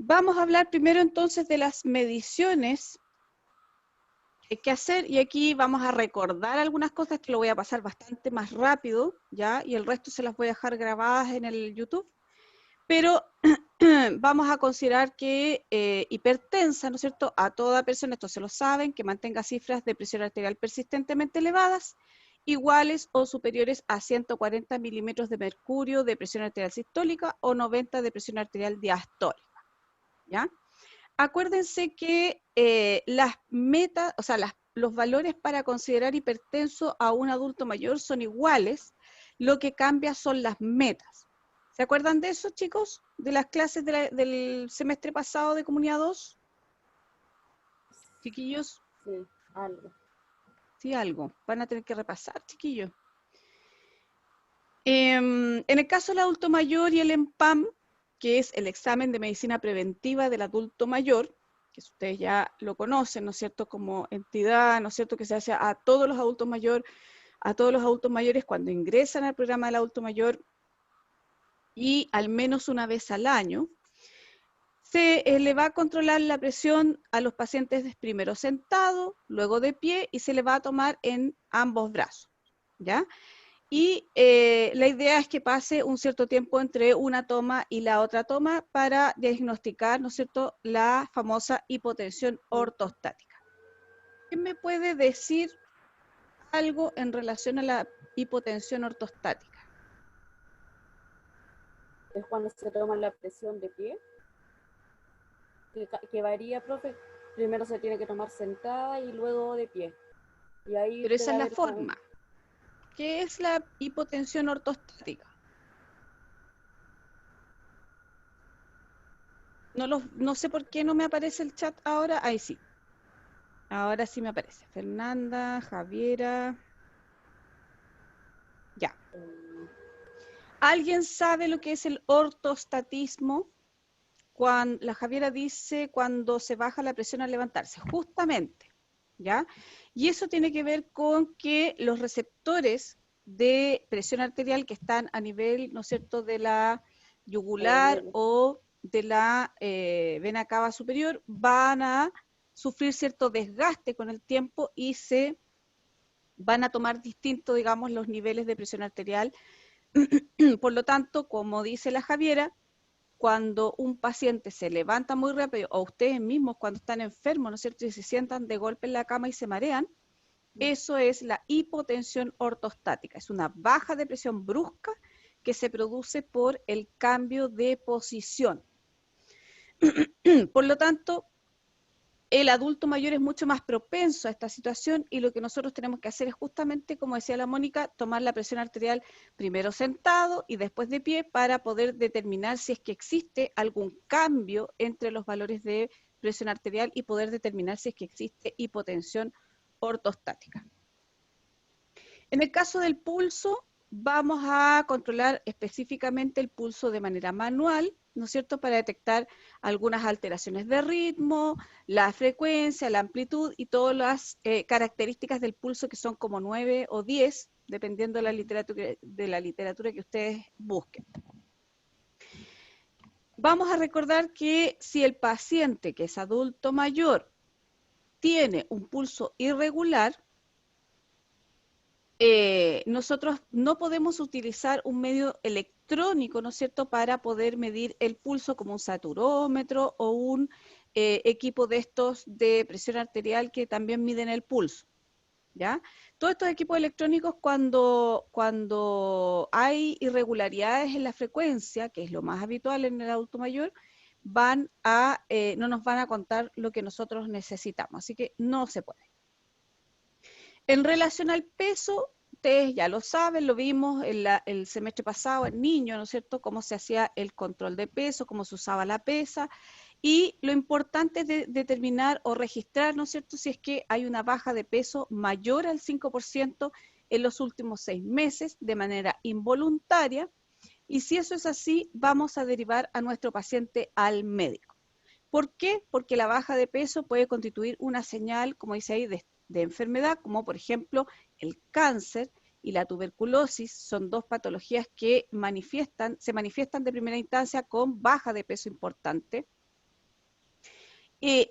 Vamos a hablar primero entonces de las mediciones que hay que hacer, y aquí vamos a recordar algunas cosas que lo voy a pasar bastante más rápido, ¿ya? Y el resto se las voy a dejar grabadas en el YouTube. Pero vamos a considerar que hipertensa, ¿no es cierto?, a toda persona, esto se lo saben, que mantenga cifras de presión arterial persistentemente elevadas, iguales o superiores a 140 milímetros de mercurio de presión arterial sistólica o 90 de presión arterial diastólica, ¿ya? Acuérdense que las metas, o sea, los valores para considerar hipertenso a un adulto mayor son iguales, lo que cambia son las metas. ¿Se acuerdan de eso, chicos? De las clases del semestre pasado de Comunidad 2, chiquillos. Sí, algo. Sí, algo. Van a tener que repasar, chiquillos. En el caso del adulto mayor y el EMPAM, que es el examen de medicina preventiva del adulto mayor, que ustedes ya lo conocen, ¿no es cierto?, como entidad, ¿no es cierto?, que se hace a todos los adultos mayores cuando ingresan al programa del adulto mayor y al menos una vez al año. Se le va a controlar la presión a los pacientes primero sentado, luego de pie, y se le va a tomar en ambos brazos, ¿ya? Y la idea es que pase un cierto tiempo entre una toma y la otra toma para diagnosticar, ¿no es cierto?, la famosa hipotensión ortostática. ¿Quién me puede decir algo en relación a la hipotensión ortostática? Es cuando se toma la presión de pie, que varía, profe. Primero se tiene que tomar sentada y luego de pie. Y ahí Pero esa debe es la haber como forma. ¿Qué es la hipotensión ortostática? No sé por qué no me aparece el chat ahora. Ahí sí. Ahora sí me aparece. Fernanda, Javiera. Ya. ¿Alguien sabe lo que es el ortostatismo? Cuando, la Javiera dice cuando se baja la presión al levantarse. Justamente. ¿Ya? Y eso tiene que ver con que los receptores de presión arterial que están a nivel, ¿no es cierto?, de la yugular medio. o de la vena cava superior van a sufrir cierto desgaste con el tiempo y se van a tomar distintos, digamos, los niveles de presión arterial. Por lo tanto, como dice la Javiera, cuando un paciente se levanta muy rápido, o ustedes mismos cuando están enfermos, ¿no es cierto?, y se sientan de golpe en la cama y se marean, eso es la hipotensión ortostática. Es una baja de presión brusca que se produce por el cambio de posición. Por lo tanto, el adulto mayor es mucho más propenso a esta situación y lo que nosotros tenemos que hacer es justamente, como decía la Mónica, tomar la presión arterial primero sentado y después de pie para poder determinar si es que existe algún cambio entre los valores de presión arterial y poder determinar si es que existe hipotensión ortostática. En el caso del pulso, vamos a controlar específicamente el pulso de manera manual, ¿no es cierto?, para detectar algunas alteraciones de ritmo, la frecuencia, la amplitud y todas las características del pulso que son como 9 o 10, dependiendo de la literatura que ustedes busquen. Vamos a recordar que si el paciente, que es adulto mayor, tiene un pulso irregular, nosotros no podemos utilizar un medio electrónico, ¿no es cierto?, para poder medir el pulso como un saturómetro o un equipo de estos de presión arterial que también miden el pulso, ¿ya? Todos estos equipos electrónicos cuando hay irregularidades en la frecuencia, que es lo más habitual en el adulto mayor, no nos van a contar lo que nosotros necesitamos, así que no se puede. En relación al peso, ustedes ya lo saben, lo vimos el semestre pasado en niños, ¿no es cierto?, cómo se hacía el control de peso, cómo se usaba la pesa, y lo importante es determinar o registrar, ¿no es cierto?, si es que hay una baja de peso mayor al 5% en los últimos 6 meses de manera involuntaria, y si eso es así, vamos a derivar a nuestro paciente al médico. ¿Por qué? Porque la baja de peso puede constituir una señal, como dice ahí, de enfermedad, como por ejemplo el cáncer y la tuberculosis. Son dos patologías que se manifiestan de primera instancia con baja de peso importante.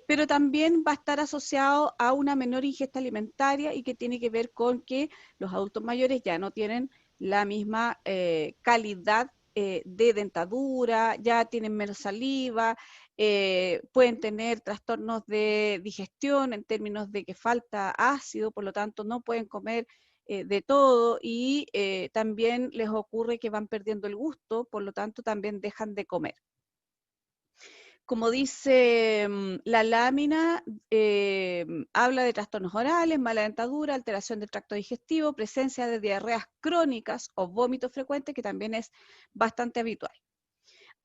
pero también va a estar asociado a una menor ingesta alimentaria y que tiene que ver con que los adultos mayores ya no tienen la misma calidad de dentadura, ya tienen menos saliva, pueden tener trastornos de digestión en términos de que falta ácido, por lo tanto no pueden comer de todo y también les ocurre que van perdiendo el gusto, por lo tanto también dejan de comer. Como dice la lámina, habla de trastornos orales, mala dentadura, alteración del tracto digestivo, presencia de diarreas crónicas o vómitos frecuentes, que también es bastante habitual.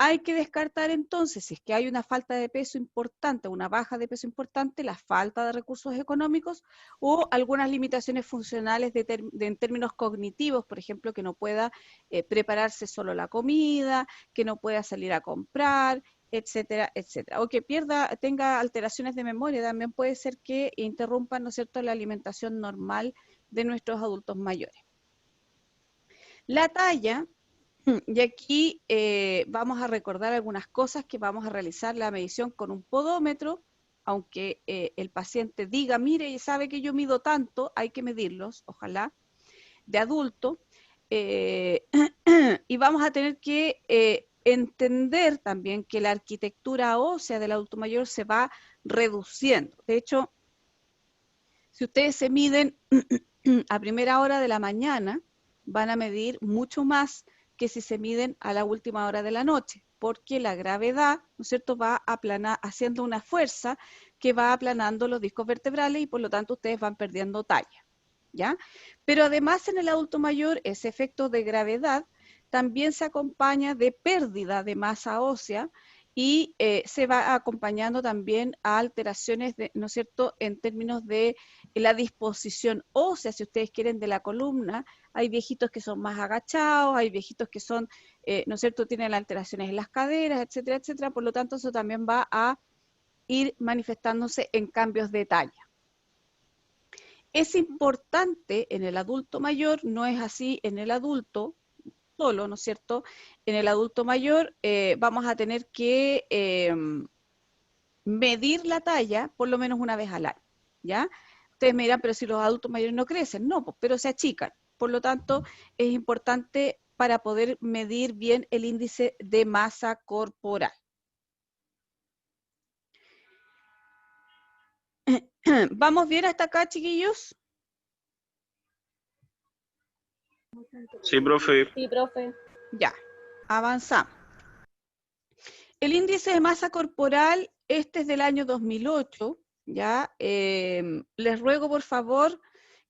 Hay que descartar entonces, si es que hay una falta de peso importante, una baja de peso importante, la falta de recursos económicos o algunas limitaciones funcionales en términos cognitivos, por ejemplo, que no pueda prepararse solo la comida, que no pueda salir a comprar, etcétera, etcétera. O que tenga alteraciones de memoria, también puede ser que interrumpan, ¿no es cierto?, la alimentación normal de nuestros adultos mayores. La talla. Y aquí vamos a recordar algunas cosas que vamos a realizar la medición con un podómetro, aunque el paciente diga, mire, y sabe que yo mido tanto, hay que medirlos, ojalá, de adulto, y vamos a tener que entender también que la arquitectura ósea del adulto mayor se va reduciendo. De hecho, si ustedes se miden a primera hora de la mañana, van a medir mucho más que si se miden a la última hora de la noche, porque la gravedad, ¿no es cierto?, va haciendo una fuerza que va aplanando los discos vertebrales y por lo tanto ustedes van perdiendo talla, ¿ya? Pero además en el adulto mayor ese efecto de gravedad también se acompaña de pérdida de masa ósea y se va acompañando también a alteraciones, ¿no es cierto?, en términos de la disposición ósea, si ustedes quieren, de la columna. Hay viejitos que son más agachados, hay viejitos que son, ¿no es cierto?, tienen alteraciones en las caderas, etcétera, etcétera. Por lo tanto, eso también va a ir manifestándose en cambios de talla. Es importante en el adulto mayor, no es así en el adulto solo, ¿no es cierto? En el adulto mayor vamos a tener que medir la talla por lo menos una vez al año, ¿ya? Ustedes me dirán, pero si los adultos mayores no crecen, no, pues, pero se achican. Por lo tanto, es importante para poder medir bien el índice de masa corporal. ¿Vamos bien hasta acá, chiquillos? Sí, profe. Sí, profe. Ya, avanzamos. El índice de masa corporal, este es del año 2008, ¿ya? Les ruego, por favor,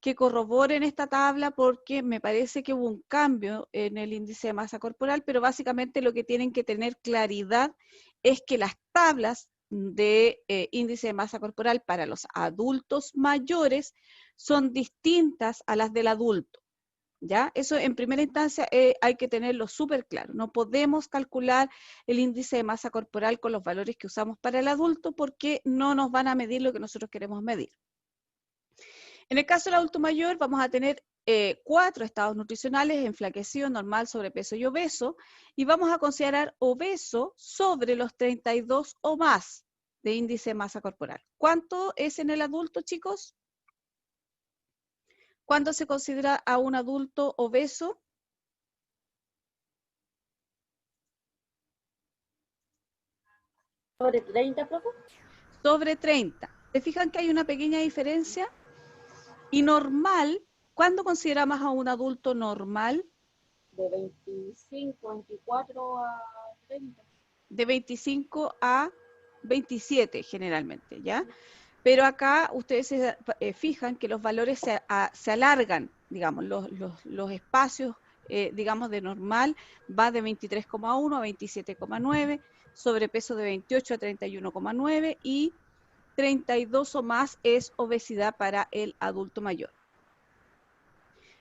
que corroboren esta tabla porque me parece que hubo un cambio en el índice de masa corporal, pero básicamente lo que tienen que tener claridad es que las tablas de índice de masa corporal para los adultos mayores son distintas a las del adulto. ¿Ya? Eso en primera instancia hay que tenerlo súper claro. No podemos calcular el índice de masa corporal con los valores que usamos para el adulto porque no nos van a medir lo que nosotros queremos medir. En el caso del adulto mayor vamos a tener 4 estados nutricionales: enflaquecido, normal, sobrepeso y obeso, y vamos a considerar obeso sobre los 32 o más de índice de masa corporal. ¿Cuánto es en el adulto, chicos? ¿Cuándo se considera a un adulto obeso? ¿Sobre 30, profe? Sobre 30. ¿Se fijan que hay una pequeña diferencia? Y normal, ¿cuándo consideramos a un adulto normal? De 25, 24 a 30. De 25 a 27 generalmente, ¿ya? Pero acá ustedes se fijan que los valores se alargan, digamos, los espacios, digamos, de normal va de 23,1 a 27,9, sobrepeso de 28 a 31,9 y 32 o más es obesidad para el adulto mayor.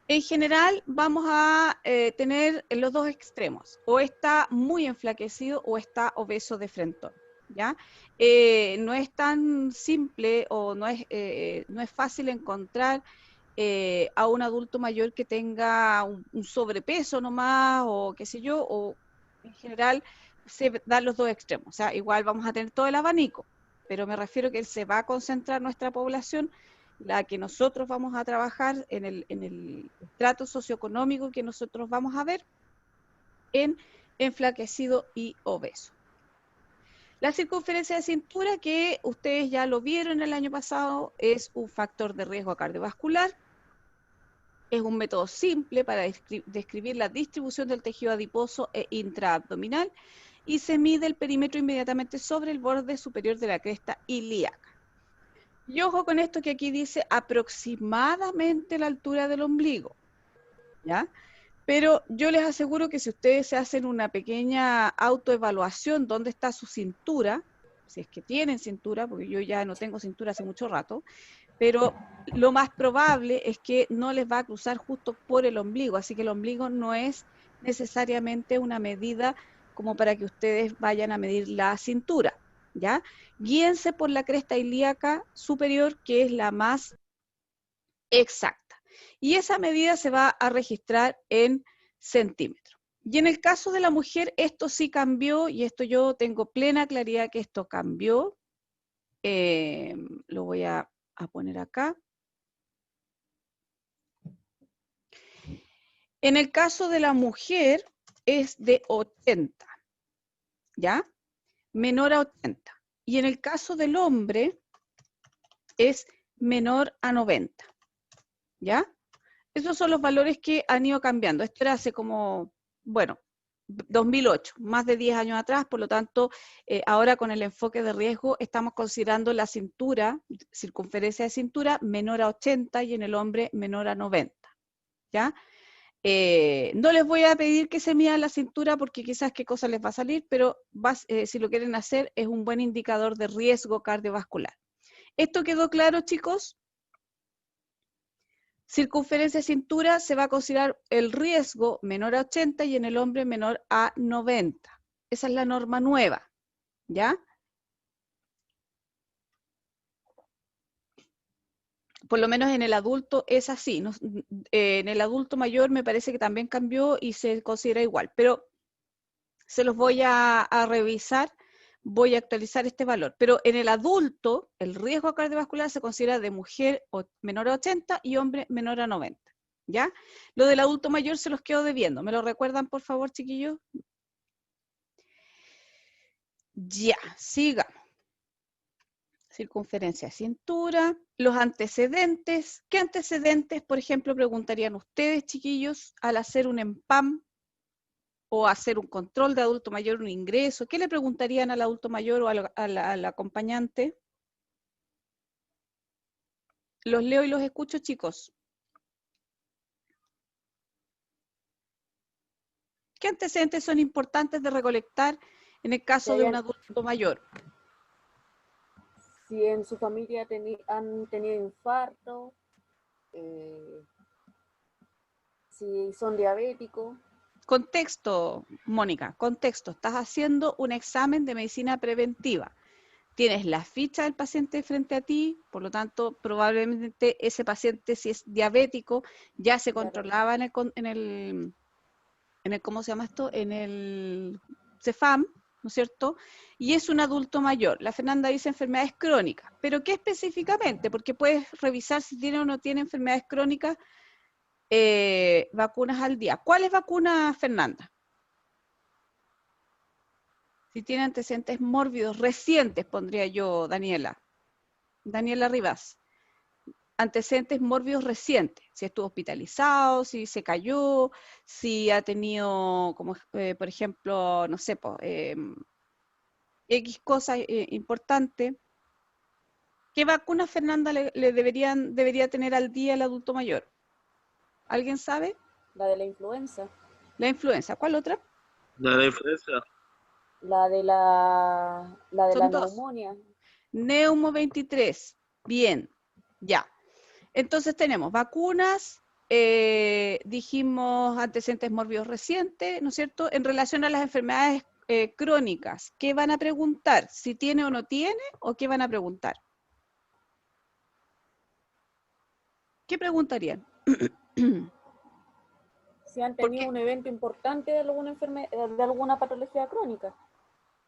En general vamos a tener los dos extremos, o está muy enflaquecido o está obeso de frentón, ¿ya? No es tan simple o no es fácil encontrar a un adulto mayor que tenga un sobrepeso nomás o qué sé yo, o en general se dan los dos extremos, o sea, igual vamos a tener todo el abanico, pero me refiero que se va a concentrar nuestra población, la que nosotros vamos a trabajar en el estrato socioeconómico que nosotros vamos a ver, en enflaquecido y obeso. La circunferencia de cintura, que ustedes ya lo vieron el año pasado, es un factor de riesgo cardiovascular. Es un método simple para describir la distribución del tejido adiposo e intraabdominal y se mide el perímetro inmediatamente sobre el borde superior de la cresta ilíaca. Y ojo con esto que aquí dice aproximadamente la altura del ombligo, ¿ya? Pero yo les aseguro que si ustedes se hacen una pequeña autoevaluación dónde está su cintura, si es que tienen cintura, porque yo ya no tengo cintura hace mucho rato, pero lo más probable es que no les va a cruzar justo por el ombligo, así que el ombligo no es necesariamente una medida como para que ustedes vayan a medir la cintura, ¿ya? Guíense por la cresta ilíaca superior, que es la más exacta. Y esa medida se va a registrar en centímetros. Y en el caso de la mujer, esto sí cambió, y esto yo tengo plena claridad que esto cambió. Lo voy a poner acá. En el caso de la mujer es de 80, ¿ya? Menor a 80. Y en el caso del hombre es menor a 90, ¿ya? Esos son los valores que han ido cambiando. Esto era hace como, bueno, 2008, más de 10 años atrás, por lo tanto, ahora con el enfoque de riesgo estamos considerando la cintura, circunferencia de cintura, menor a 80 y en el hombre menor a 90, ¿ya? No les voy a pedir que se midan la cintura porque quizás qué cosa les va a salir, pero si lo quieren hacer es un buen indicador de riesgo cardiovascular. ¿Esto quedó claro, chicos? Circunferencia de cintura se va a considerar el riesgo menor a 80 y en el hombre menor a 90. Esa es la norma nueva, ¿ya? Por lo menos en el adulto es así. En el adulto mayor me parece que también cambió y se considera igual, pero se los voy a revisar, voy a actualizar este valor. Pero en el adulto, el riesgo cardiovascular se considera de mujer menor a 80 y hombre menor a 90. ¿Ya? Lo del adulto mayor se los quedo debiendo. ¿Me lo recuerdan, por favor, chiquillos? Ya, sigamos. Circunferencia de cintura, los antecedentes. ¿Qué antecedentes, por ejemplo, preguntarían ustedes, chiquillos, al hacer un EMPAM o hacer un control de adulto mayor, un ingreso? ¿Qué le preguntarían al adulto mayor o al acompañante? Los leo y los escucho, chicos. ¿Qué antecedentes son importantes de recolectar en el caso de un adulto mayor? Si en su familia han tenido infarto, si son diabéticos. Contexto, Mónica, contexto. Estás haciendo un examen de medicina preventiva. Tienes la ficha del paciente frente a ti, por lo tanto, probablemente ese paciente, si es diabético, ya se controlaba en el ¿cómo se llama esto? En el CEFAM, ¿no es cierto? Y es un adulto mayor. La Fernanda dice enfermedades crónicas. ¿Pero qué específicamente? Porque puedes revisar si tiene o no tiene enfermedades crónicas, vacunas al día. ¿Cuáles vacunas, Fernanda? Si tiene antecedentes mórbidos recientes, pondría yo, Daniela. Daniela Rivas. Antecedentes mórbidos recientes, si estuvo hospitalizado, si se cayó, si ha tenido, como por ejemplo, no sé, X cosa importante. ¿Qué vacuna, Fernanda, le debería tener al día el adulto mayor? ¿Alguien sabe? La de la influenza. La influenza. ¿Cuál otra? La influenza. La de la Son dos. neumonía. Neumo 23. Bien, ya. Entonces tenemos vacunas, dijimos antecedentes mórbidos recientes, ¿no es cierto? En relación a las enfermedades crónicas, ¿qué van a preguntar? ¿Si tiene o no tiene? ¿O qué van a preguntar? ¿Qué preguntarían? Si han tenido un evento importante de alguna patología crónica.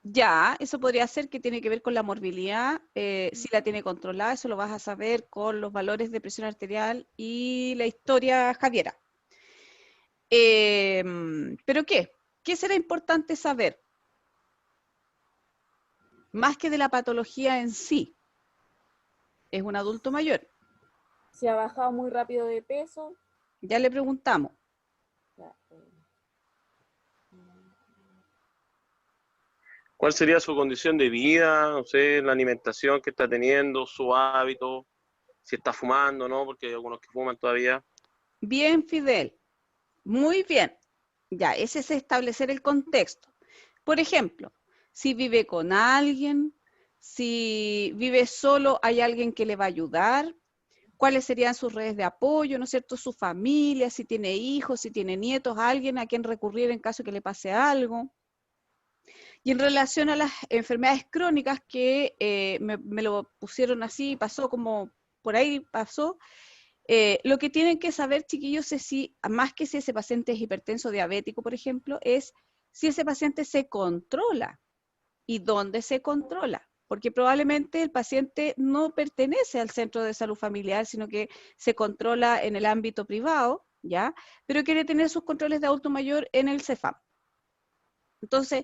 Ya, eso podría ser que tiene que ver con la morbilidad, si la tiene controlada, eso lo vas a saber con los valores de presión arterial y la historia Javiera. ¿Pero qué? ¿Qué será importante saber? Más que de la patología en sí, es un adulto mayor. Si ha bajado muy rápido de peso, Ya le preguntamos. ya, ¿Cuál sería su condición de vida? No sé, la alimentación que está teniendo, su hábito, si está fumando, ¿no? Porque hay algunos que fuman todavía. Bien, Fidel. Muy bien. Ya, ese es establecer el contexto. Por ejemplo, si vive con alguien, si vive solo, hay alguien que le va a ayudar, cuáles serían sus redes de apoyo, ¿no es cierto? Su familia, si tiene hijos, si tiene nietos, alguien a quien recurrir en caso que le pase algo. Y en relación a las enfermedades crónicas que me lo pusieron así, pasó como por ahí pasó, lo que tienen que saber, chiquillos, es si, más que si ese paciente es hipertenso diabético, por ejemplo, es si ese paciente se controla y dónde se controla. Porque probablemente el paciente no pertenece al centro de salud familiar, sino que se controla en el ámbito privado, ¿ya? Pero quiere tener sus controles de adulto mayor en el CEFAM. Entonces,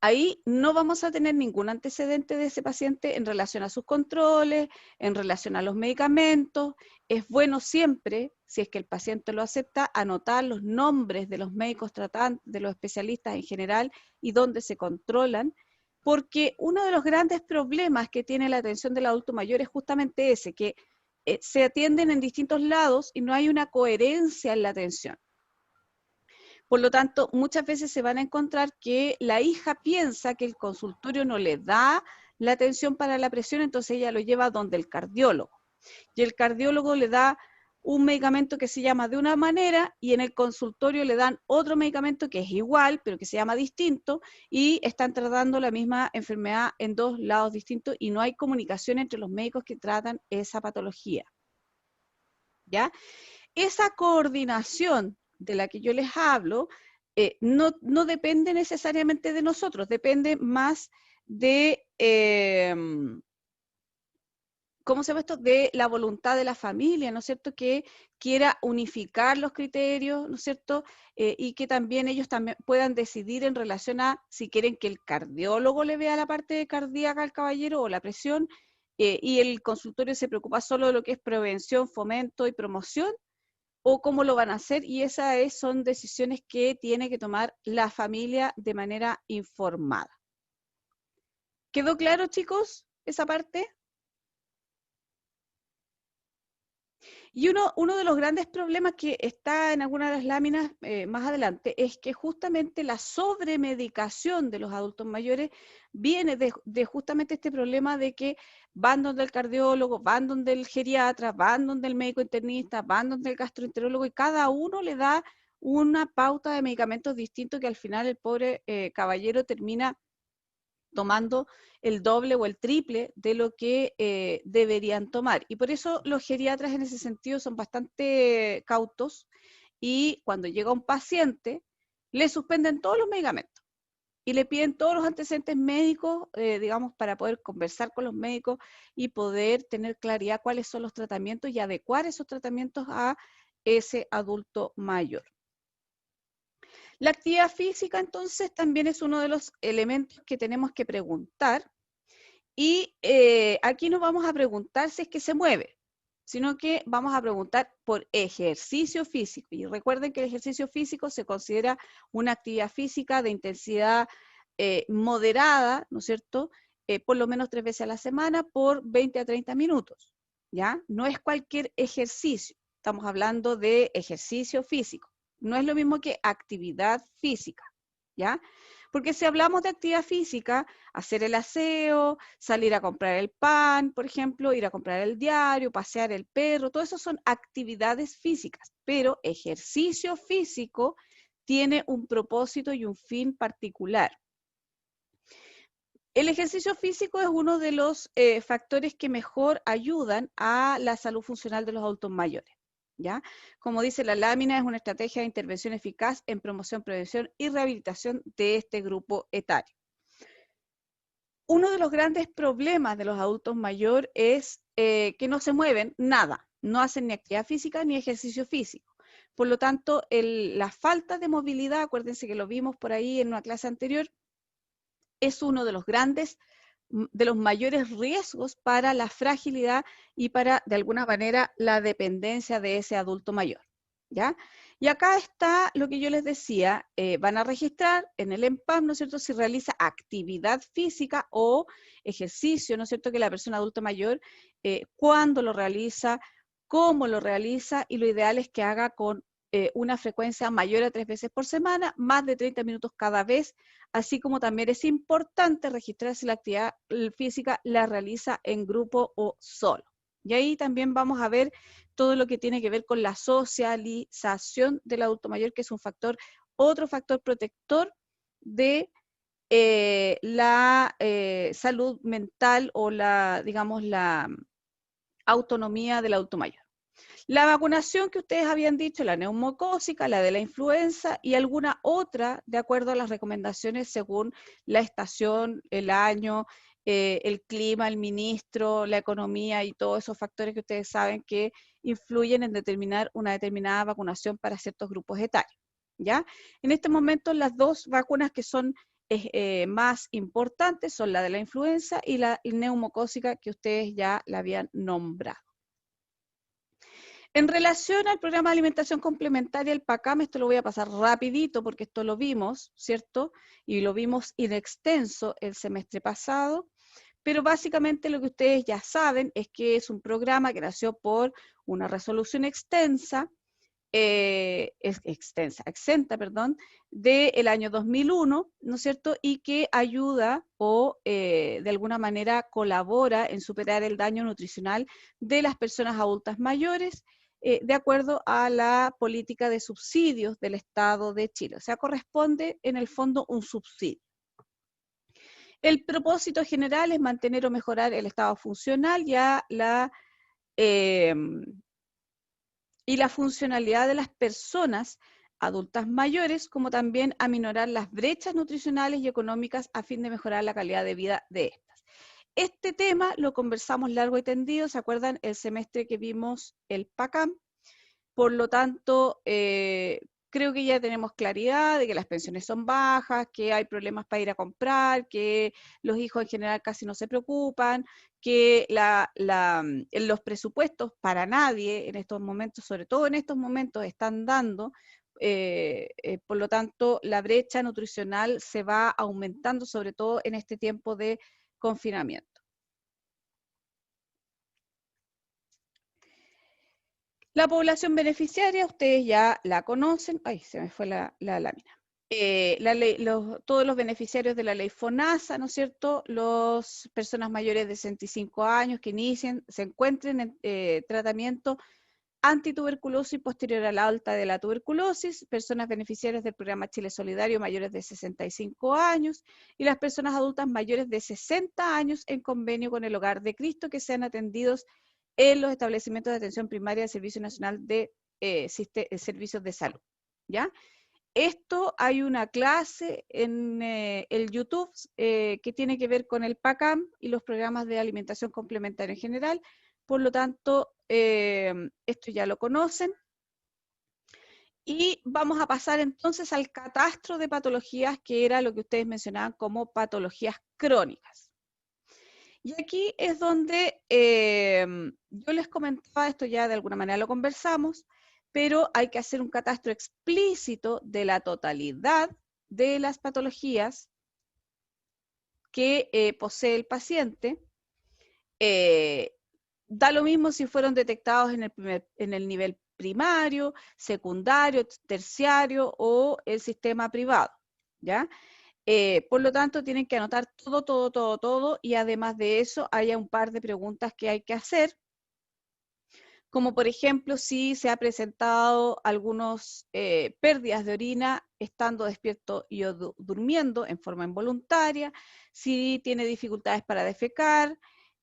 ahí no vamos a tener ningún antecedente de ese paciente en relación a sus controles, en relación a los medicamentos. Es bueno siempre, si es que el paciente lo acepta, anotar los nombres de los médicos tratantes, de los especialistas en general y dónde se controlan, porque uno de los grandes problemas que tiene la atención del adulto mayor es justamente ese, que se atienden en distintos lados y no hay una coherencia en la atención. Por lo tanto, muchas veces se van a encontrar que la hija piensa que el consultorio no le da la atención para la presión, entonces ella lo lleva donde el cardiólogo. Y el cardiólogo le da un medicamento que se llama de una manera y en el consultorio le dan otro medicamento que es igual, pero que se llama distinto y están tratando la misma enfermedad en dos lados distintos y no hay comunicación entre los médicos que tratan esa patología. ¿Ya? Esa coordinación de la que yo les hablo no depende necesariamente de nosotros, depende más de, ¿cómo se llama esto? De la voluntad de la familia, ¿no es cierto? Que quiera unificar los criterios, ¿no es cierto? Y que también ellos también puedan decidir en relación a si quieren que el cardiólogo le vea la parte cardíaca al caballero o la presión, y el consultorio se preocupa solo de lo que es prevención, fomento y promoción, o cómo lo van a hacer, y esas son decisiones que tiene que tomar la familia de manera informada. ¿Quedó claro, chicos, esa parte? Y uno de los grandes problemas que está en algunas de las láminas más adelante es que justamente la sobremedicación de los adultos mayores viene de justamente este problema de que van donde el cardiólogo, van donde el geriatra, van donde el médico internista, van donde el gastroenterólogo y cada uno le da una pauta de medicamentos distintos que al final el pobre caballero termina tomando el doble o el triple de lo que deberían tomar. Y por eso los geriatras en ese sentido son bastante cautos y cuando llega un paciente le suspenden todos los medicamentos y le piden todos los antecedentes médicos, digamos, para poder conversar con los médicos y poder tener claridad cuáles son los tratamientos y adecuar esos tratamientos a ese adulto mayor. La actividad física, entonces, también es uno de los elementos que tenemos que preguntar. Y aquí no vamos a preguntar si es que se mueve, sino que vamos a preguntar por ejercicio físico. Y recuerden que el ejercicio físico se considera una actividad física de intensidad moderada, ¿no es cierto? Por lo menos 3 veces a la semana por 20 a 30 minutos, ¿ya? No es cualquier ejercicio, estamos hablando de ejercicio físico. No es lo mismo que actividad física, ¿ya? Porque si hablamos de actividad física, hacer el aseo, salir a comprar el pan, por ejemplo, ir a comprar el diario, pasear el perro, todo eso son actividades físicas, pero ejercicio físico tiene un propósito y un fin particular. El ejercicio físico es uno de los factores que mejor ayudan a la salud funcional de los adultos mayores. ¿Ya? Como dice la lámina, es una estrategia de intervención eficaz en promoción, prevención y rehabilitación de este grupo etario. uno de los grandes problemas de los adultos mayores es que no se mueven nada, no hacen ni actividad física ni ejercicio físico. Por lo tanto, la falta de movilidad, acuérdense que lo vimos por ahí en una clase anterior, es uno de los mayores riesgos para la fragilidad y para, de alguna manera, la dependencia de ese adulto mayor, ¿ya? Y acá está lo que yo les decía, van a registrar en el EMPAM, ¿no es cierto?, si realiza actividad física o ejercicio, ¿no es cierto?, que la persona adulta mayor, cuándo lo realiza, cómo lo realiza, y lo ideal es que haga con una frecuencia mayor a 3 veces por semana, más de 30 minutos cada vez, así como también es importante registrar si la actividad física la realiza en grupo o solo. Y ahí también vamos a ver todo lo que tiene que ver con la socialización del adulto mayor, que es otro factor protector de la salud mental o digamos, la autonomía del adulto mayor. La vacunación que ustedes habían dicho, la neumocócica, la de la influenza y alguna otra, de acuerdo a las recomendaciones según la estación, el año, el clima, el ministro, la economía y todos esos factores que ustedes saben que influyen en determinar una determinada vacunación para ciertos grupos etarios, ¿ya? En este momento las dos vacunas que son más importantes son la de la influenza y la neumocócica que ustedes ya la habían nombrado. En relación al programa de alimentación complementaria, el PACAM, esto lo voy a pasar rapidito porque esto lo vimos, ¿cierto? Y lo vimos in extenso el semestre pasado, pero básicamente lo que ustedes ya saben es que es un programa que nació por una resolución exenta, del año 2001, ¿no es cierto? Y que ayuda o de alguna manera colabora en superar el daño nutricional de las personas adultas mayores, de acuerdo a la política de subsidios del Estado de Chile. O sea, corresponde en el fondo un subsidio. El propósito general es mantener o mejorar el estado funcional y la funcionalidad de las personas adultas mayores, como también aminorar las brechas nutricionales y económicas a fin de mejorar la calidad de vida de estas. Este tema lo conversamos largo y tendido, ¿se acuerdan? El semestre que vimos el PACAM. Por lo tanto, creo que ya tenemos claridad de que las pensiones son bajas, que hay problemas para ir a comprar, que los hijos en general casi no se preocupan, que los presupuestos para nadie en estos momentos, sobre todo en estos momentos, están dando. Por lo tanto, la brecha nutricional se va aumentando, sobre todo en este tiempo de confinamiento. La población beneficiaria, ustedes ya la conocen. Ay, se me fue la lámina. Todos los beneficiarios de la ley FONASA, ¿no es cierto? Las personas mayores de 65 años que se encuentren en tratamiento antituberculosis posterior a la alta de la tuberculosis, personas beneficiarias del programa Chile Solidario mayores de 65 años y las personas adultas mayores de 60 años en convenio con el Hogar de Cristo que sean atendidos en los establecimientos de atención primaria del Servicio Nacional de Servicios de Salud, ¿ya? Esto hay una clase en el YouTube que tiene que ver con el PACAM y los programas de alimentación complementaria en general. Por lo tanto, esto ya lo conocen. Y vamos a pasar entonces al catastro de patologías, que era lo que ustedes mencionaban como patologías crónicas. Y aquí es donde yo les comentaba, esto ya de alguna manera lo conversamos, pero hay que hacer un catastro explícito de la totalidad de las patologías que posee el paciente. Da lo mismo si fueron detectados en el nivel primario, secundario, terciario o el sistema privado, ¿ya? Por lo tanto, tienen que anotar todo, y además de eso, hay un par de preguntas que hay que hacer, como por ejemplo, si se ha presentado algunas pérdidas de orina estando despierto y o durmiendo en forma involuntaria, si tiene dificultades para defecar,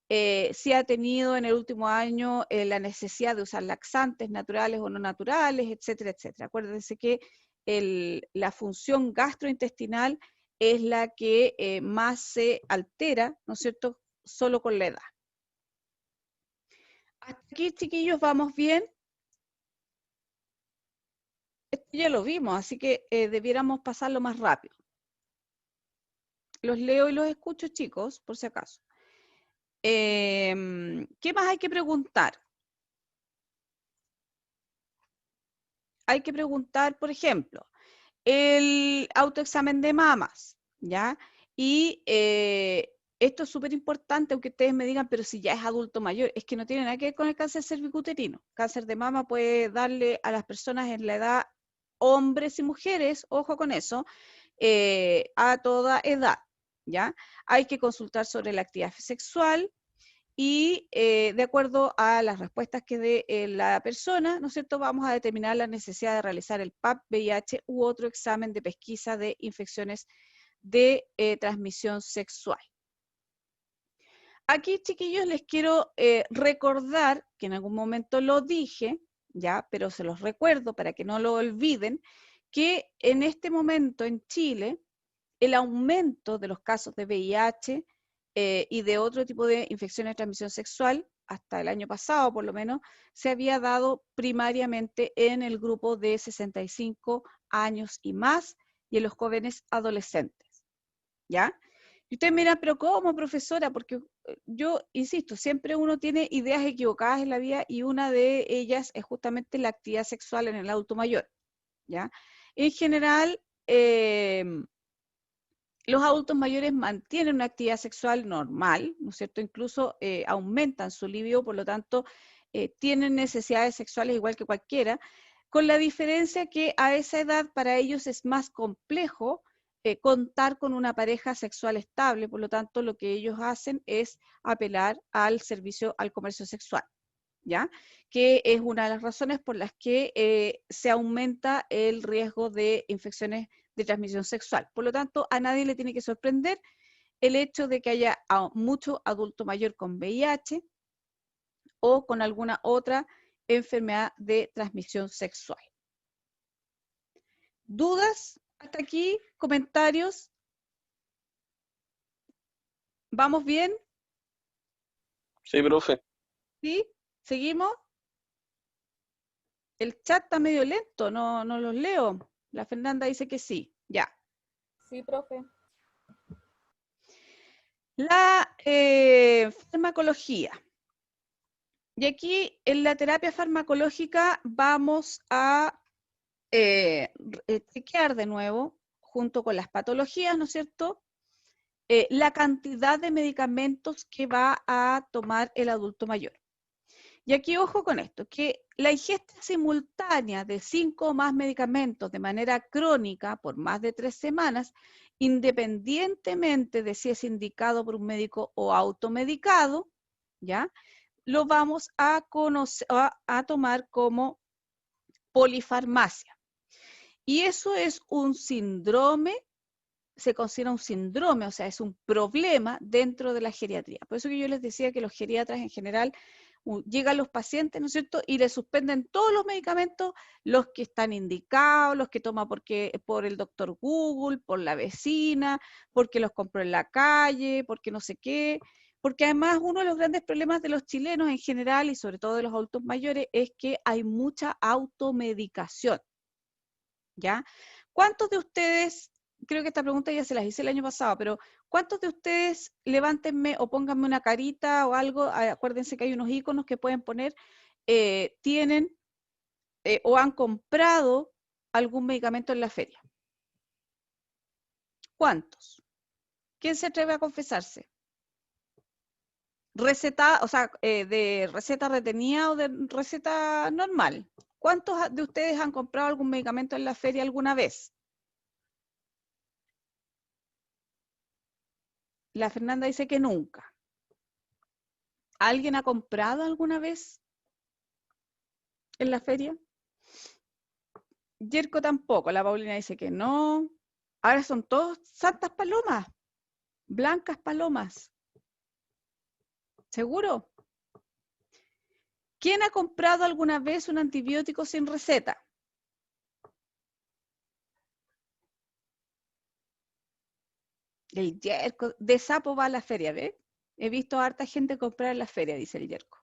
si ha tenido en el último año la necesidad de usar laxantes naturales o no naturales, etcétera, etcétera. Acuérdense que la función gastrointestinal es la que más se altera, ¿no es cierto?, solo con la edad. Hasta aquí, chiquillos, ¿vamos bien? Esto ya lo vimos, así que debiéramos pasarlo más rápido. Los leo y los escucho, chicos, por si acaso. ¿Qué más hay que preguntar? Hay que preguntar, por ejemplo, el autoexamen de mamas, ¿ya? Y esto es súper importante, aunque ustedes me digan, pero si ya es adulto mayor, es que no tiene nada que ver con el cáncer cervicuterino. Cáncer de mama puede darle a las personas en la edad, hombres y mujeres, ojo con eso, a toda edad, ¿ya? Hay que consultar sobre la actividad sexual, y de acuerdo a las respuestas que dé la persona, ¿no es cierto?, vamos a determinar la necesidad de realizar el PAP, VIH u otro examen de pesquisa de infecciones de transmisión sexual. Aquí, chiquillos, les quiero recordar, que en algún momento lo dije, ya, pero se los recuerdo para que no lo olviden, que en este momento en Chile, el aumento de los casos de VIH y de otro tipo de infecciones de transmisión sexual, hasta el año pasado por lo menos, se había dado primariamente en el grupo de 65 años y más y en los jóvenes adolescentes, ¿ya? Y ustedes miran, pero ¿cómo, profesora? Porque yo insisto, siempre uno tiene ideas equivocadas en la vida y una de ellas es justamente la actividad sexual en el adulto mayor, ¿ya? En general, los adultos mayores mantienen una actividad sexual normal, ¿no es cierto? Incluso aumentan su libido, por lo tanto, tienen necesidades sexuales igual que cualquiera, con la diferencia que a esa edad para ellos es más complejo contar con una pareja sexual estable, por lo tanto, lo que ellos hacen es apelar al servicio al comercio sexual, ¿ya? Que es una de las razones por las que se aumenta el riesgo de infecciones de transmisión sexual. Por lo tanto, a nadie le tiene que sorprender el hecho de que haya mucho adulto mayor con VIH o con alguna otra enfermedad de transmisión sexual. ¿Dudas hasta aquí? ¿Comentarios? ¿Vamos bien? Sí, profe. ¿Sí? ¿Seguimos? El chat está medio lento, no los leo. La Fernanda dice que sí. Ya. Sí, profe. La farmacología. Y aquí en la terapia farmacológica vamos a chequear de nuevo, junto con las patologías, ¿no es cierto?, la cantidad de medicamentos que va a tomar el adulto mayor. Y aquí ojo con esto, que la ingesta simultánea de 5 o más medicamentos de manera crónica por más de 3 semanas, independientemente de si es indicado por un médico o automedicado, ¿ya?, lo vamos a tomar como polifarmacia. Y eso es un síndrome, se considera un síndrome, o sea, es un problema dentro de la geriatría. Por eso que yo les decía que los geriatras en general llegan los pacientes, ¿no es cierto?, y le suspenden todos los medicamentos, los que están indicados, los que toma por el doctor Google, por la vecina, porque los compró en la calle, porque no sé qué. Porque además uno de los grandes problemas de los chilenos en general y sobre todo de los adultos mayores es que hay mucha automedicación, ¿ya? ¿Cuántos de ustedes, creo que esta pregunta ya se las hice el año pasado, pero ¿cuántos de ustedes, levántenme o pónganme una carita o algo, acuérdense que hay unos iconos que pueden poner, tienen o han comprado algún medicamento en la feria? ¿Cuántos? ¿Quién se atreve a confesarse? Receta, o sea, de receta retenida o de receta normal. ¿Cuántos de ustedes han comprado algún medicamento en la feria alguna vez? La Fernanda dice que nunca. ¿Alguien ha comprado alguna vez en la feria? Yerko tampoco. La Paulina dice que no. Ahora son todos santas palomas, blancas palomas. ¿Seguro? ¿Quién ha comprado alguna vez un antibiótico sin receta? El yerco, de sapo va a la feria, ¿ves? He visto a harta gente comprar en la feria, dice el yerco.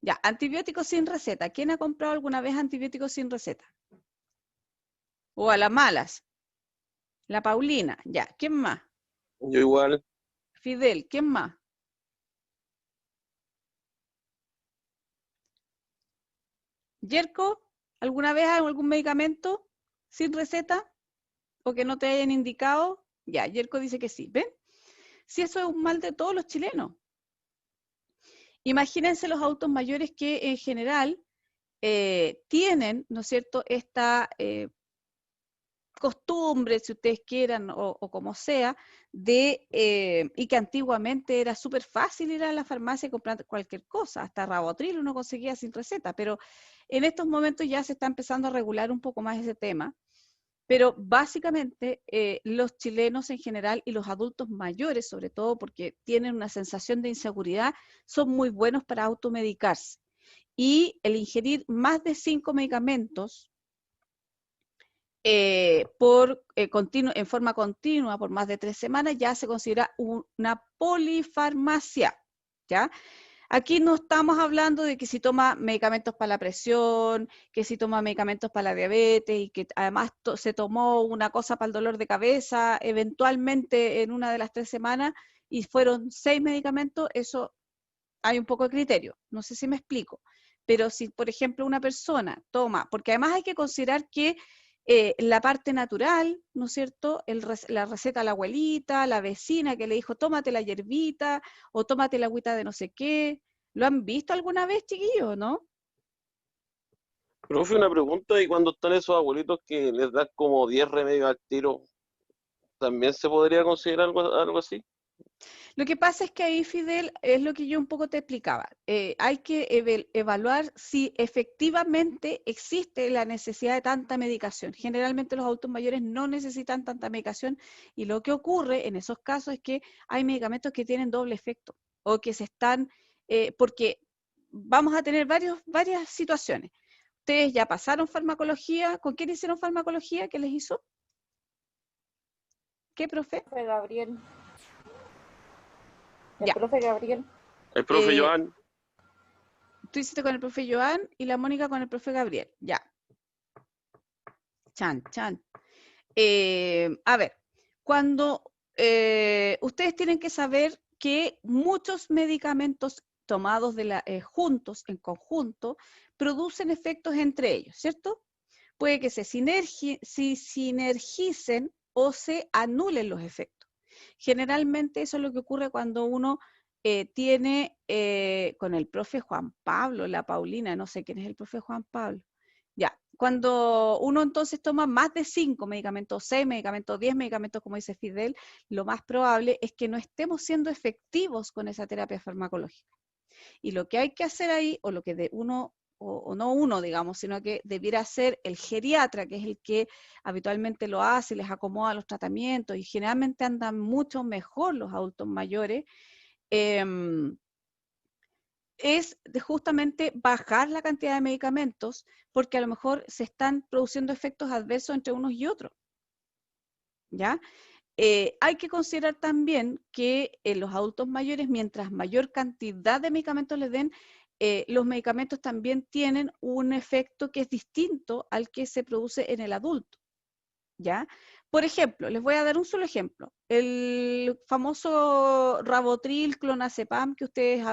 Ya, antibióticos sin receta. ¿Quién ha comprado alguna vez antibióticos sin receta? O a las malas. La Paulina, ya. ¿Quién más? Yo igual. Fidel, ¿quién más? Yerko, ¿alguna vez hay algún medicamento sin receta o que no te hayan indicado? Ya, Yerko dice que sí. ¿Ven? Si eso es un mal de todos los chilenos. Imagínense los adultos mayores que en general tienen, ¿no es cierto?, esta costumbre, si ustedes quieran, o como sea, y que antiguamente era súper fácil ir a la farmacia y comprar cualquier cosa, hasta Rabotril uno conseguía sin receta, pero en estos momentos ya se está empezando a regular un poco más ese tema, pero básicamente los chilenos en general y los adultos mayores, sobre todo porque tienen una sensación de inseguridad, son muy buenos para automedicarse. Y el ingerir más de 5 medicamentos en forma continua por más de 3 semanas ya se considera una polifarmacia, ¿ya? Aquí no estamos hablando de que si toma medicamentos para la presión, que si toma medicamentos para la diabetes y que además se tomó una cosa para el dolor de cabeza eventualmente en una de las 3 semanas y fueron 6 medicamentos, eso hay un poco de criterio, no sé si me explico. Pero si, por ejemplo, una persona toma, porque además hay que considerar que la parte natural, ¿no es cierto? La receta de la abuelita, la vecina que le dijo, tómate la hierbita o tómate la agüita de no sé qué. ¿Lo han visto alguna vez, chiquillos, no? Profe, una pregunta, ¿y cuando están esos abuelitos que les dan como 10 remedios al tiro, también se podría considerar algo así? Lo que pasa es que ahí, Fidel, es lo que yo un poco te explicaba. Hay que evaluar si efectivamente existe la necesidad de tanta medicación. Generalmente los adultos mayores no necesitan tanta medicación y lo que ocurre en esos casos es que hay medicamentos que tienen doble efecto o que se están, porque vamos a tener varias situaciones. Ustedes ya pasaron farmacología. ¿Con quién hicieron farmacología? ¿Qué les hizo? ¿Qué, profe? Profe Gabriel. El Ya. profe Gabriel. El profe Eh, Joan, Tú hiciste con el profe Joan y la Mónica con el profe Gabriel. Ya. Chan, chan. A ver, cuando ustedes tienen que saber que muchos medicamentos tomados juntos, en conjunto, producen efectos entre ellos, ¿cierto? Puede que se sinergicen o se anulen los efectos. Generalmente eso es lo que ocurre cuando uno tiene con el profe Juan Pablo, la Paulina, no sé quién es el profe Juan Pablo. Ya, cuando uno entonces toma más de 5 medicamentos, 6 medicamentos, 10 medicamentos, como dice Fidel, lo más probable es que no estemos siendo efectivos con esa terapia farmacológica. Y lo que hay que hacer ahí, o lo que de uno, o no uno, digamos, sino que debiera hacer el geriatra, que es el que habitualmente lo hace, les acomoda los tratamientos y generalmente andan mucho mejor los adultos mayores, es de justamente bajar la cantidad de medicamentos porque a lo mejor se están produciendo efectos adversos entre unos y otros, ¿ya? Hay que considerar también que los adultos mayores, mientras mayor cantidad de medicamentos les den, los medicamentos también tienen un efecto que es distinto al que se produce en el adulto, ¿ya? Por ejemplo, les voy a dar un solo ejemplo. El famoso Rabotril, Clonazepam, que ustedes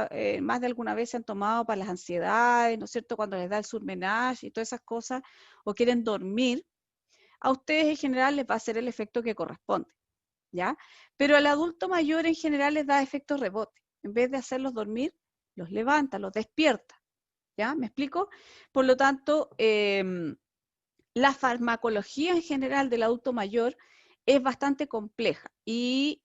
más de alguna vez se han tomado para las ansiedades, ¿no es cierto? Cuando les da el surmenage y todas esas cosas, o quieren dormir, a ustedes en general les va a hacer el efecto que corresponde, ¿ya? Pero al adulto mayor en general les da efecto rebote. En vez de hacerlos dormir, los levanta, los despierta, ¿ya? ¿Me explico? Por lo tanto, la farmacología en general del adulto mayor es bastante compleja y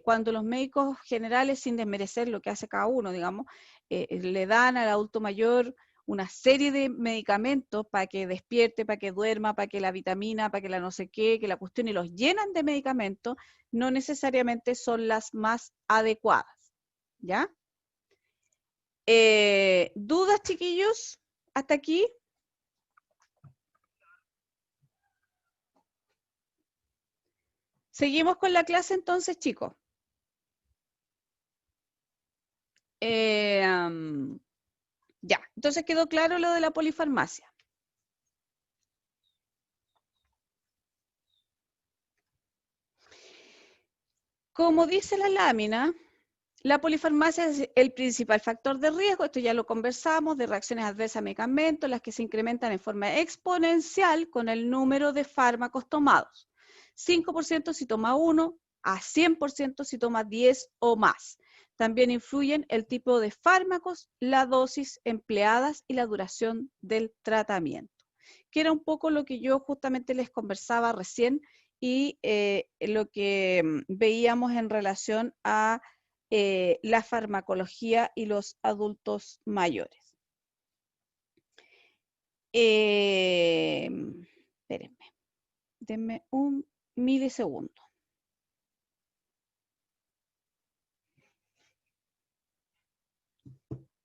cuando los médicos generales, sin desmerecer lo que hace cada uno, digamos, le dan al adulto mayor una serie de medicamentos para que despierte, para que duerma, para que la vitamina, para que la no sé qué, que la cuestión, y los llenan de medicamentos, no necesariamente son las más adecuadas, ¿ya? ¿Dudas, chiquillos? ¿Hasta aquí? Seguimos con la clase entonces, chicos. Ya, entonces quedó claro lo de la polifarmacia. Como dice la lámina, la polifarmacia es el principal factor de riesgo, esto ya lo conversamos, de reacciones adversas a medicamentos, las que se incrementan en forma exponencial con el número de fármacos tomados. 5% si toma 1, a 100% si toma 10 o más. También influyen el tipo de fármacos, la dosis empleadas y la duración del tratamiento, que era un poco lo que yo justamente les conversaba recién y lo que veíamos en relación a la farmacología y los adultos mayores. Espérenme, denme un milisegundo.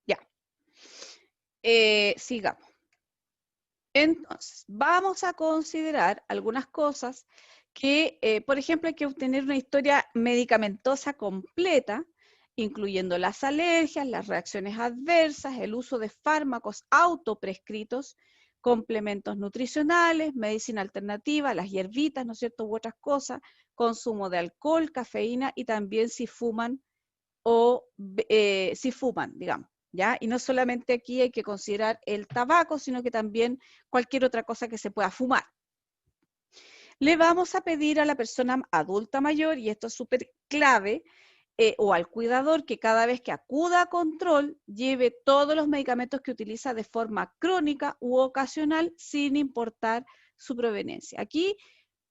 Ya, sigamos. Entonces, vamos a considerar algunas cosas que, por ejemplo, hay que obtener una historia medicamentosa completa, incluyendo las alergias, las reacciones adversas, el uso de fármacos autoprescritos, complementos nutricionales, medicina alternativa, las hierbitas, ¿no es cierto?, u otras cosas, consumo de alcohol, cafeína y también si fuman digamos. ¿Ya? Y no solamente aquí hay que considerar el tabaco, sino que también cualquier otra cosa que se pueda fumar. Le vamos a pedir a la persona adulta mayor, y esto es súper clave, o al cuidador, que cada vez que acuda a control, lleve todos los medicamentos que utiliza de forma crónica u ocasional, sin importar su proveniencia. Aquí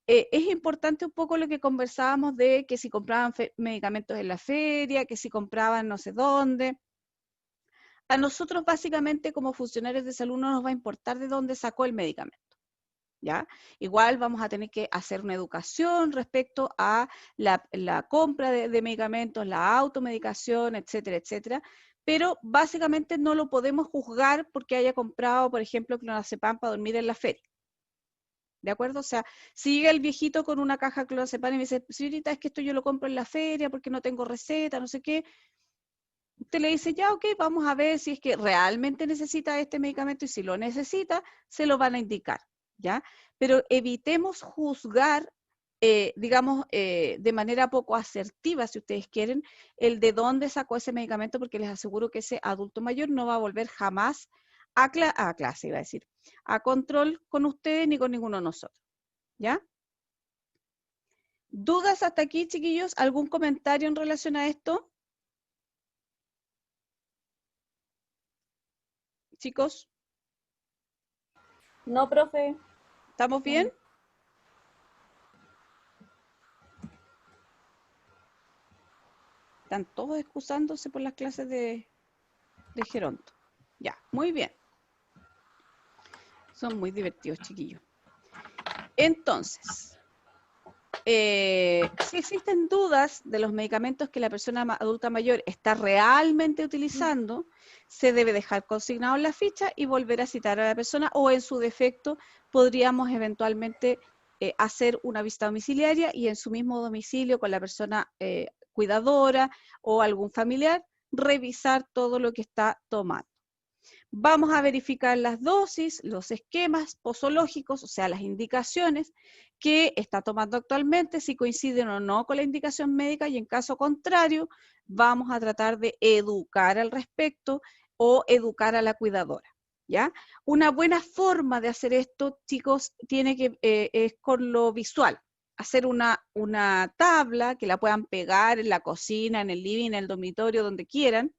es importante un poco lo que conversábamos de que si compraban medicamentos en la feria, que si compraban no sé dónde. A nosotros básicamente como funcionarios de salud no nos va a importar de dónde sacó el medicamento, ¿ya? Igual vamos a tener que hacer una educación respecto a la compra de medicamentos, la automedicación, etcétera, etcétera, pero básicamente no lo podemos juzgar porque haya comprado, por ejemplo, clonazepam para dormir en la feria. ¿De acuerdo? O sea, si llega el viejito con una caja de clonazepam y me dice, señorita, es que esto yo lo compro en la feria porque no tengo receta, no sé qué, usted le dice, ya, ok, vamos a ver si es que realmente necesita este medicamento y si lo necesita, se lo van a indicar, ¿ya? Pero evitemos juzgar, digamos, de manera poco asertiva, si ustedes quieren, el de dónde sacó ese medicamento, porque les aseguro que ese adulto mayor no va a volver jamás a clase, iba a decir, a control con ustedes ni con ninguno de nosotros, ¿ya? ¿Dudas hasta aquí, chiquillos? ¿Algún comentario en relación a esto? Chicos, No, profe. ¿estamos bien? Están todos excusándose por las clases de Geronto. Ya, muy bien. Son muy divertidos, chiquillos. Entonces, si existen dudas de los medicamentos que la persona adulta mayor está realmente utilizando, se debe dejar consignado en la ficha y volver a citar a la persona, o en su defecto podríamos eventualmente hacer una visita domiciliaria y en su mismo domicilio con la persona cuidadora o algún familiar, revisar todo lo que está tomando. Vamos a verificar las dosis, los esquemas posológicos, o sea, las indicaciones que está tomando actualmente, si coinciden o no con la indicación médica, y en caso contrario, vamos a tratar de educar al respecto o educar a la cuidadora, ¿ya? Una buena forma de hacer esto, chicos, es con lo visual. Hacer una tabla que la puedan pegar en la cocina, en el living, en el dormitorio, donde quieran,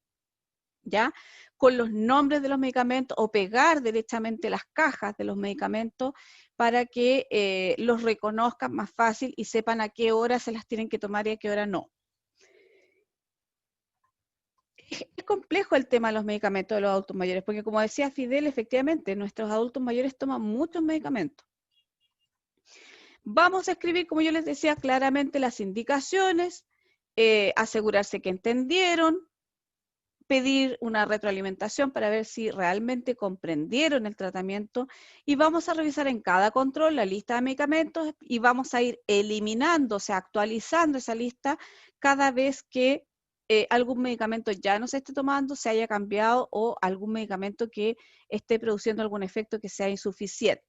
¿ya? Con los nombres de los medicamentos o pegar directamente las cajas de los medicamentos para que los reconozcan más fácil y sepan a qué hora se las tienen que tomar y a qué hora no. Es complejo el tema de los medicamentos de los adultos mayores, porque como decía Fidel, efectivamente, nuestros adultos mayores toman muchos medicamentos. Vamos a escribir, como yo les decía, claramente las indicaciones, asegurarse que entendieron, pedir una retroalimentación para ver si realmente comprendieron el tratamiento, y vamos a revisar en cada control la lista de medicamentos y vamos a ir eliminando, o sea, actualizando esa lista cada vez que algún medicamento ya no se esté tomando, se haya cambiado o algún medicamento que esté produciendo algún efecto que sea insuficiente.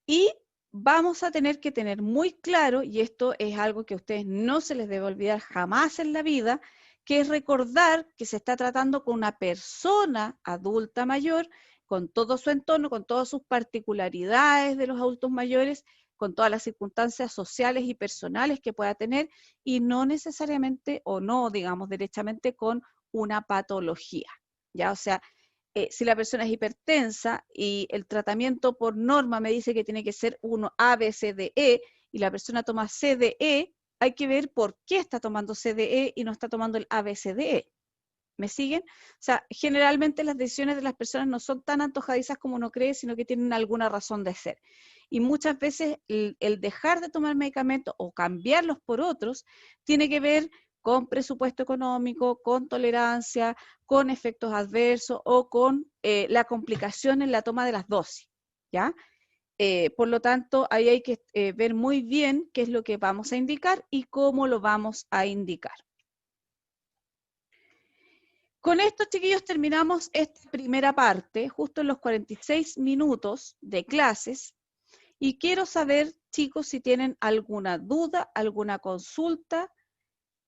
Y vamos a tener que tener muy claro, y esto es algo que a ustedes no se les debe olvidar jamás en la vida, que es recordar que se está tratando con una persona adulta mayor, con todo su entorno, con todas sus particularidades de los adultos mayores, con todas las circunstancias sociales y personales que pueda tener, y no necesariamente, o no, digamos, derechamente con una patología. ¿Ya? O sea, si la persona es hipertensa y el tratamiento por norma me dice que tiene que ser uno A, B, C, D, E, y la persona toma C, D, E, hay que ver por qué está tomando C, D, E y no está tomando el A, B, C, D, E. ¿Me siguen? O sea, generalmente las decisiones de las personas no son tan antojadizas como uno cree, sino que tienen alguna razón de ser. Y muchas veces el dejar de tomar medicamentos o cambiarlos por otros tiene que ver con presupuesto económico, con tolerancia, con efectos adversos o con la complicación en la toma de las dosis, ¿ya? Por lo tanto, ahí hay que ver muy bien qué es lo que vamos a indicar y cómo lo vamos a indicar. Con esto, chiquillos, terminamos esta primera parte, justo en los 46 minutos de clases, y quiero saber, chicos, si tienen alguna duda, alguna consulta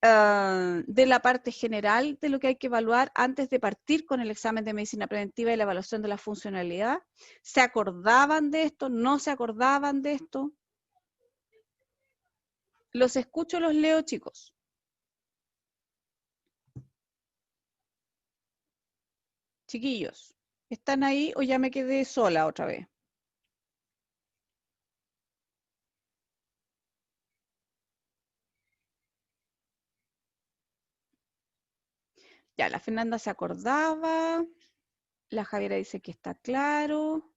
de la parte general de lo que hay que evaluar antes de partir con el examen de medicina preventiva y la evaluación de la funcionalidad. ¿Se acordaban de esto? ¿No se acordaban de esto? Los escucho, los leo, chicos. Chiquillos, ¿están ahí o ya me quedé sola otra vez? Ya, la Fernanda se acordaba, la Javiera dice que está claro.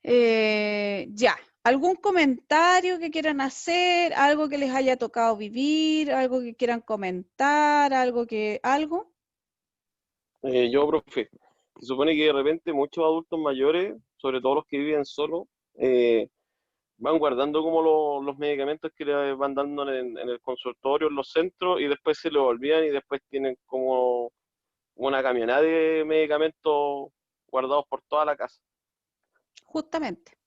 Ya, ¿algún comentario que quieran hacer? ¿Algo que les haya tocado vivir? ¿Algo que quieran comentar? ¿Algo? Yo, profe, se supone que de repente muchos adultos mayores, sobre todo los que viven solos, eh, van guardando como los medicamentos que le van dando en el consultorio, en los centros, y después se los olvidan y después tienen como una camionada de medicamentos guardados por toda la casa. Justamente.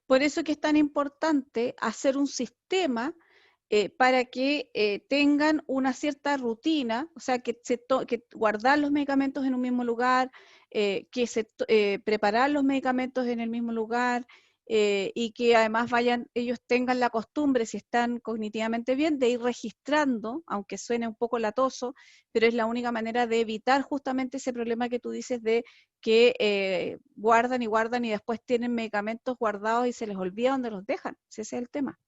Por eso que es tan importante hacer un sistema para que tengan una cierta rutina, o sea, que guardar los medicamentos en un mismo lugar, preparar los medicamentos en el mismo lugar y que además ellos tengan la costumbre, si están cognitivamente bien, de ir registrando, aunque suene un poco latoso, pero es la única manera de evitar justamente ese problema que tú dices de que guardan y después tienen medicamentos guardados y se les olvida dónde los dejan. Ese es el tema.